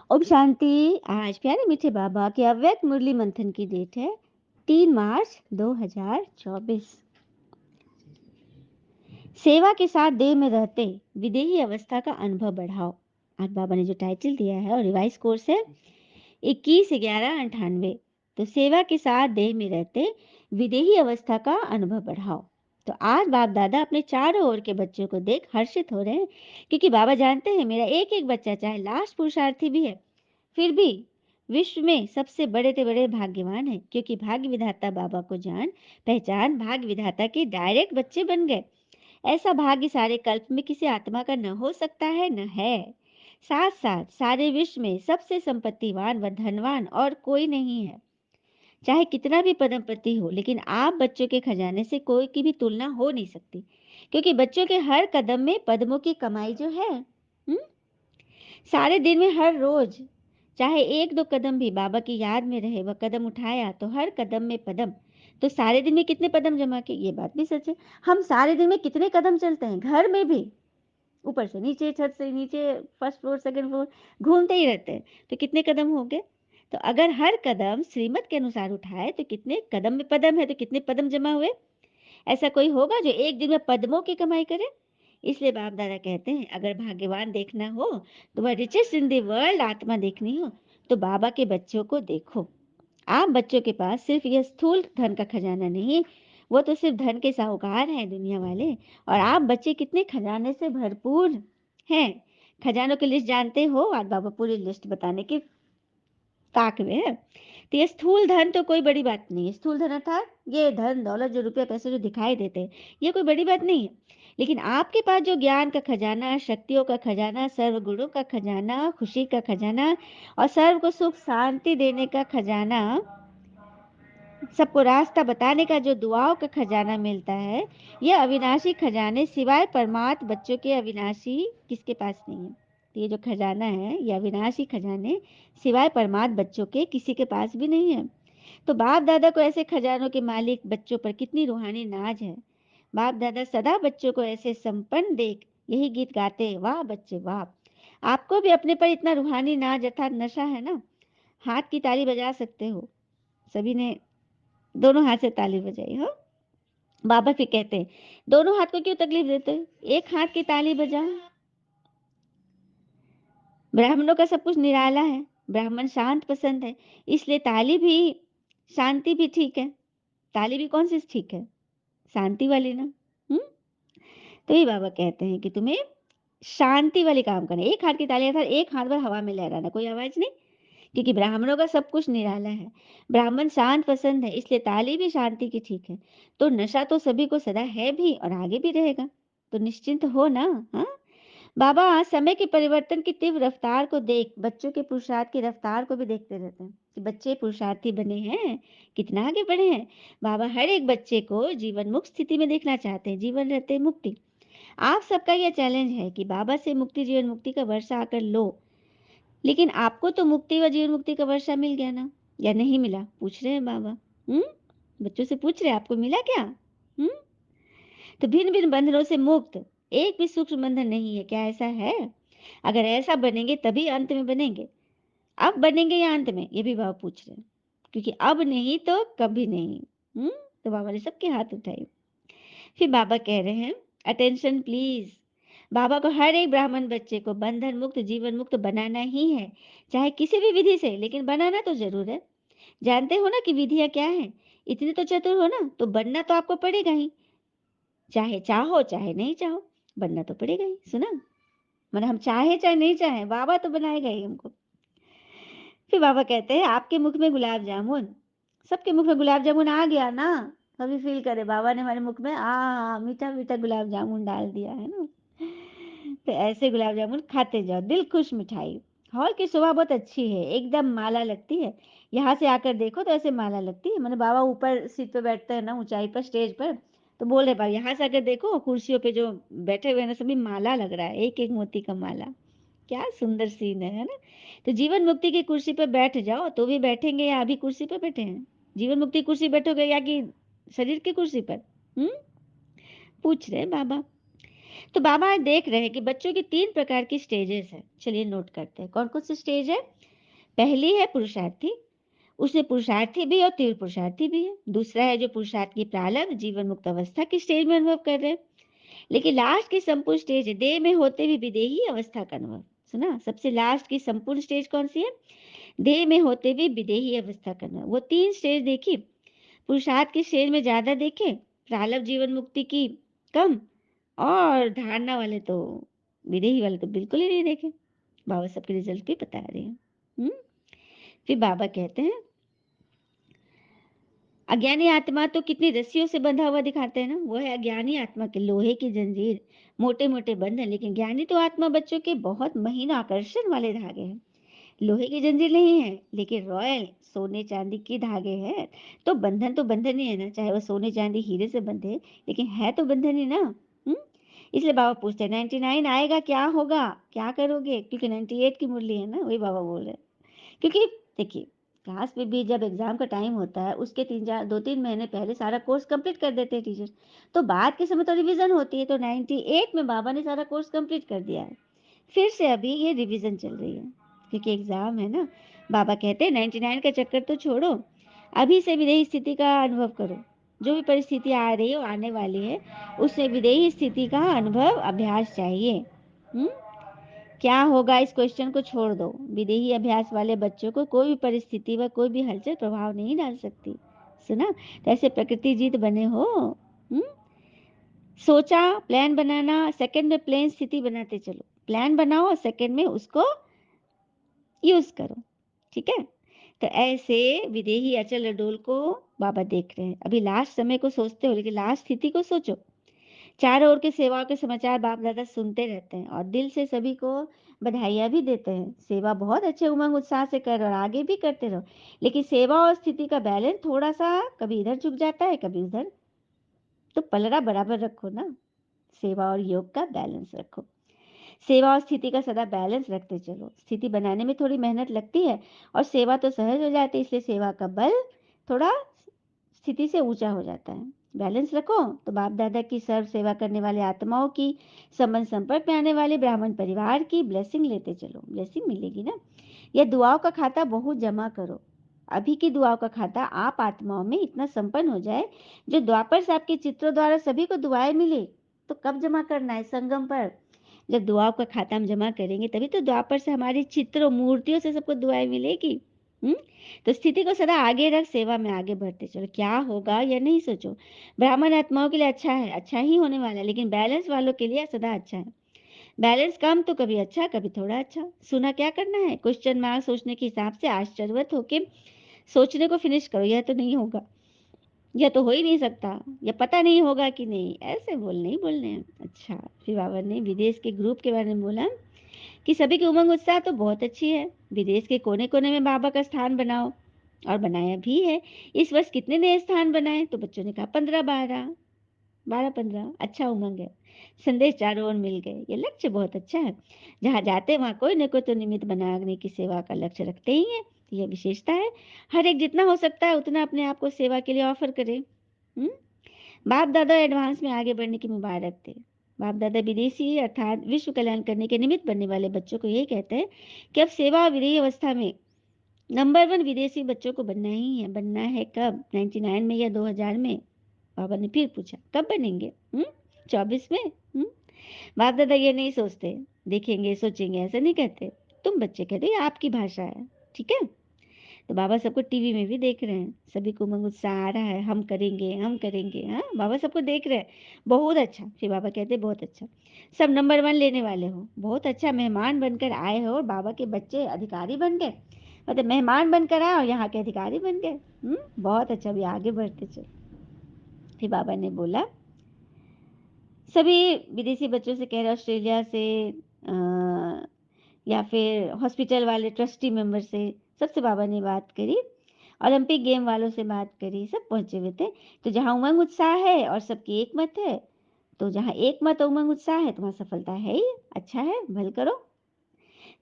ओम शांति। आज प्यारे मीठे बाबा के अव्यक्त मुरली मंथन की डेट है 3 मार्च 2024। सेवा के साथ देह में रहते विदेही अवस्था का अनुभव बढ़ाओ। आज बाबा ने जो टाइटल दिया है और रिवाइज कोर्स है 21/11/98। तो सेवा के साथ देह में रहते विदेही अवस्था का अनुभव बढ़ाओ। तो आज बाप दादा अपने चारों ओर के बच्चों को देख हर्षित हो रहे हैं, क्योंकि बाबा जानते हैं मेरा एक एक बच्चा चाहे लास्ट पुरुषार्थी भी है, फिर भी विश्व में सबसे बड़े से बड़े भाग्यवान है, क्योंकि भाग्य विधाता बाबा को जान पहचान भाग्य विधाता के डायरेक्ट बच्चे बन गए। ऐसा भाग्य सारे कल्प में किसी आत्मा का न हो सकता है न है। साथ साथ सारे विश्व में सबसे संपत्तिवान व धनवान और कोई नहीं है। चाहे कितना भी पदमपति हो, लेकिन आप बच्चों के खजाने से कोई की भी तुलना हो नहीं सकती, क्योंकि बच्चों के हर कदम में पद्मों की कमाई जो है। सारे दिन में हर रोज चाहे एक दो कदम भी बाबा की याद में रहे, वह कदम उठाया तो हर कदम में पदम। तो सारे दिन में कितने कदम जमा के, ये बात भी सच है। हम सारे दिन में कितने कदम चलते हैं, घर में भी ऊपर से नीचे, छत से नीचे, फर्स्ट फ्लोर सेकंड फ्लोर घूमते ही रहते हैं। तो कितने कदम हो गए। तो अगर हर कदम श्रीमत के अनुसार उठाए तो कितने कदम में पदम है, तो कितने पदम जमा हुए। ऐसा कोई होगा जो एक दिन में पद्मों की कमाई करे। इसलिए बाप दादा कहते हैं अगर भाग्यवान देखना हो, तो वह रिचेस्ट इन द वर्ल्ड आत्मा देखनी हो, तो बाबा के बच्चों को देखो। आप बच्चों के पास सिर्फ यह स्थूल धन का खजाना नहीं, वो तो सिर्फ धन के साहूकार हैं दुनिया वाले। और आप बच्चे कितने खजाने से भरपूर हैं। खजानों की लिस्ट जानते हो, आज बाबा पूरी लिस्ट बताने की ताक में है। तो ये स्थूल धन तो कोई बड़ी बात नहीं है। स्थूल धन अर्थात ये धन दौलत जो रुपये पैसे जो दिखाई देते हैं, ये कोई बड़ी बात नहीं है। लेकिन आपके पास जो ज्ञान का खजाना, शक्तियों का खजाना, सर्व गुणों का खजाना, खुशी का खजाना और सर्व को सुख शांति देने का खजाना, सबको रास्ता बताने का जो दुआओं का खजाना मिलता है, यह अविनाशी खजाने सिवाय परमात्म बच्चों के अविनाशी किसके पास नहीं है। तो ये जो खजाना है, ये अविनाशी खजाने सिवाय परमात्म बच्चों के किसी के पास भी नहीं है। तो बाप दादा को ऐसे खजानों के मालिक बच्चों पर कितनी रूहानी नाज है। बाप दादा सदा बच्चों को ऐसे संपन्न देख यही गीत गाते, वाह बच्चे वाह। आपको भी अपने पर इतना रूहानी नाज अर्थात नशा है ना। हाथ की ताली बजा सकते हो। सभी ने दोनों हाथ से ताली बजाई हो। बाबा फिर कहते हैं दोनों हाथ को क्यों तकलीफ देते हो, एक हाथ की ताली बजाओ। ब्राह्मणों का सब कुछ निराला है, ब्राह्मण शांत पसंद है, इसलिए ताली भी शांति भी ठीक है। ताली भी कौन सी ठीक है, शांति वाली ना। हम्म। तो ये बाबा कहते हैं कि तुम्हें शांति वाली काम करना है। एक हाथ की ताली अर्थात एक हाथ पर हवा में लहराना, कोई आवाज नहीं, क्योंकि ब्राह्मणों का सब कुछ निराला है। ब्राह्मण शांत पसंद है, इसलिए ताली भी शांति की ठीक है। तो नशा तो सभी को सदा है भी और आगे भी रहेगा, तो निश्चिंत हो ना। हाँ, बाबा समय के परिवर्तन की तीव्र रफ्तार को देख बच्चों के पुरुषार्थ की रफ्तार को भी देखते रहते हैं कि बच्चे पुरुषार्थी बने हैं, कितना आगे बढ़े हैं। बाबा हर एक बच्चे को जीवन मुक्त स्थिति में देखना चाहते हैं, जीवन रहते मुक्ति। आप सबका यह चैलेंज है कि बाबा से मुक्ति जीवन मुक्ति का वर्षा आकर लो। लेकिन आपको तो मुक्ति व जीवन मुक्ति का वर्षा मिल गया ना, या नहीं मिला, पूछ रहे हैं बाबा। हम्म। बच्चों से पूछ रहे हैं आपको मिला क्या। हम्म। तो भिन्न भिन्न बंधनों से मुक्त एक भी सूक्ष्म बंधन नहीं है, क्या ऐसा है। अगर ऐसा बनेंगे तभी अंत में बनेंगे। अब बनेंगे या अंत में, ये भी बाबा पूछ रहे हैं, क्योंकि अब नहीं तो कभी नहीं। हम्म। तो बाबा ने सबके हाथ उठाए। फिर बाबा कह रहे हैं अटेंशन प्लीज। बाबा को हर एक ब्राह्मण बच्चे को बंधन मुक्त जीवन मुक्त बनाना ही है, चाहे किसी भी विधि से, लेकिन बनाना तो जरूर है। जानते हो ना कि विधियां क्या है। इतने तो चतुर हो ना, तो बनना तो आपको पड़ेगा ही। चाहे चाहो चाहे नहीं चाहो, बनना तो पड़ेगा ही। सुना, मतलब हम चाहे चाहे नहीं चाहे, बाबा तो बनाएगा ही हमको। फिर बाबा कहते हैं आपके मुख में गुलाब जामुन, सबके मुख में गुलाब जामुन आ गया ना। कभी फील करे बाबा ने हमारे मुख में मीठा मीठा गुलाब जामुन डाल दिया है ना। तो ऐसे गुलाब जामुन खाते जाओ, दिल खुश मिठाई। हॉल की शोभा बहुत अच्छी है, एकदम माला लगती है। यहाँ से आकर देखो तो ऐसे माला लगती है। मैंने बाबा ऊपर सीट पे बैठते हैं ना, ऊंचाई पर स्टेज पर, तो बोल रहे बाबा यहाँ से आकर देखो कुर्सियों पे जो बैठे हुए हैं ना, सभी माला लग रहा है, एक एक मोती का माला। क्या सुंदर सीन है ना। तो जीवन मुक्ति की कुर्सी पर बैठ जाओ, तो भी बैठेंगे या अभी कुर्सी पर बैठे हैं। जीवन मुक्ति कुर्सी बैठोगे या कि शरीर की कुर्सी पर। हम्म। पूछ रहे बाबा। तो बाबा आज देख रहे हैं कि बच्चों की 3 प्रकार की स्टेजेस हैं। चलिए नोट करते हैं। कौन-कौन सी स्टेज है? पहली है पुरुषार्थी, उसमें पुरुषार्थी भी और तीव्र पुरुषार्थी भी है। दूसरा है जो पुरुषार्थ की प्रारंभ जीवन मुक्त अवस्था की स्टेज में अनुभव कर रहे हैं। लेकिन लास्ट की संपूर्ण स्टेज है देह में होते हुए विदेही अवस्था का अनुभव। सुना? सबसे लास्ट की संपूर्ण स्टेज कौन सी है? देह में होते हुए विदेही अवस्था का अनुभव। वो 3 स्टेज देखी, पुरुषार्थ की स्टेज में ज़्यादा देखे, प्रारब्ध जीवन मुक्ति की कम, और धारणा वाले तो विदेही वाले तो बिल्कुल ही नहीं देखे। बाबा सबके रिजल्ट भी बता रहे हैं। हुँ? फिर बाबा कहते हैं अज्ञानी आत्मा तो कितनी रस्सियों से बंधा हुआ दिखाते हैं ना, वो है अज्ञानी आत्मा के लोहे की जंजीर, मोटे मोटे बंधन। लेकिन ज्ञानी तो आत्मा बच्चों के बहुत महीन आकर्षण वाले धागे हैं। लोहे की जंजीर नहीं है, लेकिन रॉयल सोने चांदी की धागे हैं। तो बंधन ही है ना, चाहे वो सोने चांदी हीरे से बंधे, लेकिन है तो बंधन ही ना। हम्म इसलिए बाबा पूछते हैं 99 आएगा क्या होगा, क्या करोगे? क्योंकि 98 की मुरली है ना, वही बाबा बोल रहे हैं। क्योंकि देखिए, क्लास में भी जब एग्जाम का टाइम होता है उसके 2-3 महीने पहले सारा कोर्स कंप्लीट कर देते हैं टीचर। तो बाद के समय तो रिवीजन होती है। तो 98 में बाबा ने सारा कोर्स कंप्लीट कर दिया है। फिर से अभी ये रिवीजन चल रही है, क्योंकि एग्जाम है ना। बाबा कहते हैं 99 का चक्कर तो छोड़ो, अभी से विदेही स्थिति का अनुभव करो। जो भी परिस्थिति आ रही है, वो आने वाली है, उससे विदेही स्थिति का अनुभव अभ्यास चाहिए। हम्म क्या होगा, इस क्वेश्चन को छोड़ दो। विदेही अभ्यास वाले बच्चों को कोई भी परिस्थिति व कोई भी हलचल प्रभाव नहीं डाल सकती। सुना? तो ऐसे प्रकृति जीत बने हो। हम्म सोचा, प्लान बनाना, सेकंड में प्लेन स्थिति बनाते चलो। प्लान बनाओ और सेकंड में उसको यूज करो। ठीक है? तो ऐसे विदेही अचल अडोल को बाबा देख रहे हैं। अभी लास्ट समय को सोचते हो, लेकिन लास्ट स्थिति को सोचो। चारों ओर के सेवाओं के समाचार बाप दादा सुनते रहते हैं और दिल से सभी को बधाइयाँ भी देते हैं। सेवा बहुत अच्छे उमंग उत्साह से कर और आगे भी करते रहो। लेकिन सेवा और स्थिति का बैलेंस थोड़ा सा कभी इधर झुक जाता है, कभी उधर। तो पलड़ा बराबर रखो ना। सेवा और योग का बैलेंस रखो। सेवा और स्थिति का सदा बैलेंस रखते चलो। स्थिति बनाने में थोड़ी मेहनत लगती है और सेवा तो सहज हो जाती है, इसलिए सेवा का बल थोड़ा स्थिति से ऊंचा हो जाता है। बैलेंस रखो तो बाप दादा की सर्व सेवा करने वाले आत्माओं की, संबंध संपर्क में आने वाले ब्राह्मण परिवार की ब्लेसिंग लेते चलो। ब्लेसिंग मिलेगी ना। यह दुआओं का खाता बहुत जमा करो। अभी की दुआओं का खाता आप आत्माओं में इतना संपन्न हो जाए, जो द्वापर से आपके चित्रों द्वारा सभी को दुआएं मिले। तो कब जमा करना है? संगम पर। जब दुआओं का खाता हम जमा करेंगे तभी तो द्वापर से हमारी चित्रों मूर्तियों से सबको दुआएं मिलेगी। हम्म तो स्थिति को सदा आगे रख, सेवा में आगे बढ़ते चलो। क्या होगा यह नहीं सोचो। ब्राह्मण आत्माओं के लिए अच्छा है, अच्छा ही होने वाला है, लेकिन बैलेंस वालों के लिए सदा अच्छा है। बैलेंस कम तो कभी अच्छा, कभी थोड़ा अच्छा। सुना क्या करना है? क्वेश्चन मार्क सोचने के हिसाब से आश्चर्यवत होके सोचने को फिनिश करो। यह तो नहीं होगा, यह तो हो ही नहीं सकता, यह पता नहीं होगा कि नहीं, ऐसे बोलने ही बोलने हैं। अच्छा, फिर बाबा ने विदेश के ग्रुप के बारे में बोला कि सभी की उमंग उत्साह तो बहुत अच्छी है। विदेश के कोने कोने में बाबा का स्थान बनाओ, और बनाया भी है। इस वर्ष कितने नए स्थान बनाए? तो बच्चों ने कहा 15-12, 12-15। अच्छा उमंग है। संदेश चारों ओर मिल गए। ये लक्ष्य बहुत अच्छा है। जहाँ जाते वहाँ कोई न कोई तो निमित्त बनाने की सेवा का लक्ष्य रखते ही है। यह विशेषता है। हर एक जितना हो सकता है उतना अपने आप को सेवा के लिए ऑफर करे। हम्म बाप दादा एडवांस में आगे बढ़ने की मुबारक दे। बाप दादा विदेशी अर्थात विश्व कल्याण करने के निमित्त बनने वाले बच्चों को यही कहते हैं कि अब सेवा और विदेही अवस्था में नंबर 1 विदेशी बच्चों को बनना ही है। बनना है कब? 99 में या 2000 में? बाबा ने फिर पूछा कब बनेंगे? 24 में? बाप दादा ये नहीं सोचते, देखेंगे सोचेंगे, ऐसा नहीं कहते। तुम बच्चे कहते, ये आपकी भाषा है। ठीक है? तो बाबा सबको टीवी में भी देख रहे हैं। सभी को उमंग उत्साह आ रहा है, हम करेंगे, हम करेंगे। हाँ, बाबा सबको देख रहे हैं। बहुत अच्छा। फिर बाबा कहते बहुत अच्छा, सब नंबर 1 लेने वाले हो। बहुत अच्छा, मेहमान बनकर आए हो और बाबा के बच्चे अधिकारी बन गए। मतलब मेहमान बनकर आए और यहाँ के अधिकारी बन गए। बहुत अच्छा, अभी आगे बढ़ते चलो। फिर बाबा ने बोला सभी विदेशी बच्चों से कह रहे ऑस्ट्रेलिया से, या फिर हॉस्पिटल वाले ट्रस्टी मेंबर से, सबसे बाबा ने बात करी। ओलंपिक गेम वालों से बात करी, सब पहुंचे हुए थे। तो जहाँ उमंग उत्साह है और सबकी एक मत है, तो जहाँ एक मत उमंग उत्साह है तो वहाँ सफलता है ही। अच्छा है, भल करो।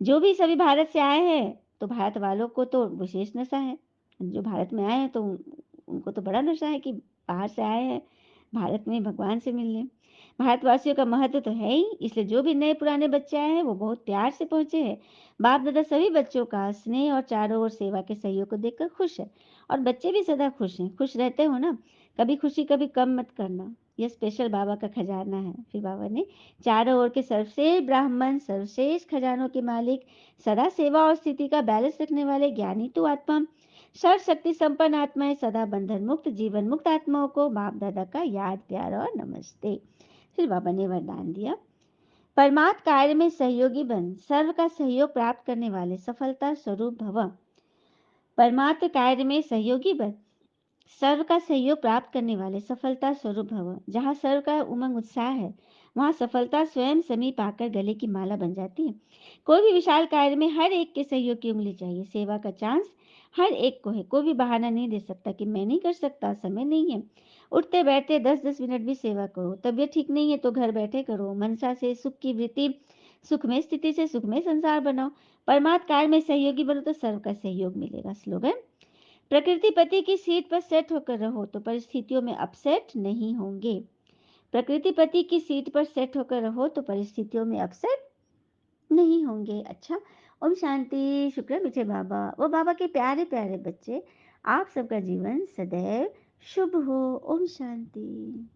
जो भी सभी भारत से आए हैं, तो भारत वालों को तो विशेष नशा है। जो भारत में आए हैं तो उनको तो बड़ा नशा है कि बाहर से आए हैं भारत में भगवान से मिलने। भारतवासियों का महत्व तो है ही, इसलिए जो भी नए पुराने बच्चे आए हैं वो बहुत प्यार से पहुंचे हैं। बाप दादा सभी बच्चों का स्नेह और चारों ओर सेवा के सहयोग को देखकर खुश है। और बच्चे भी सदा खुश हैं, खुश रहते हो ना। कभी खुशी कभी कम मत करना, यह स्पेशल बाबा का खजाना है। फिर बाबा ने चारों ओर के सर्वश्रेष्ठ ब्राह्मण, सर्वश्रेष्ठ खजानों के मालिक, सदा सेवा और स्थिति का बैलेंस रखने वाले ज्ञानी तो आत्मा, सर्व शक्ति संपन्न आत्माएं, सदा बंधन मुक्त जीवन मुक्त आत्माओं को बाप दादा का याद प्यार और नमस्ते। फिर बाबा ने वरदान दिया, परमात्म कार्य में सहयोगी बन, सर्व का सहयोग प्राप्त करने वाले सफलता स्वरूप भव। परमात्म कार्य में सहयोगी बन, सर्व का सहयोग प्राप्त करने वाले सफलता स्वरूप भव। जहाँ सर्व का उमंग उत्साह है, वहाँ सफलता स्वयं समीप आकर गले की माला बन जाती है। कोई भी विशाल कार्य में हर एक के सहयोग की उंगली चाहिए। सेवा का चांस हर एक को है, कोई भी बहाना नहीं दे सकता कि मैं नहीं कर सकता, समय नहीं है। उठते बैठते 10-10 मिनट भी सेवा करो। तबीयत ठीक नहीं है तो घर बैठे करो। मनसा से सुख की वृत्ति, सुख में स्थिति से सुख में संसार बनाओ। परमात्म कार्य में सहयोगी बनो तो सर्व का सहयोग मिलेगा। स्लोगन, प्रकृति पति की सीट पर सेट होकर रहो तो परिस्थितियों में अपसेट नहीं होंगे। प्रकृति पति की सीट पर सेट होकर रहो तो परिस्थितियों में अपसेट नहीं होंगे। अच्छा, ओम शांति। शुक्र मीठे बाबा, वो बाबा के प्यारे प्यारे बच्चे, आप सबका जीवन सदैव शुभ हो। ओम शांति।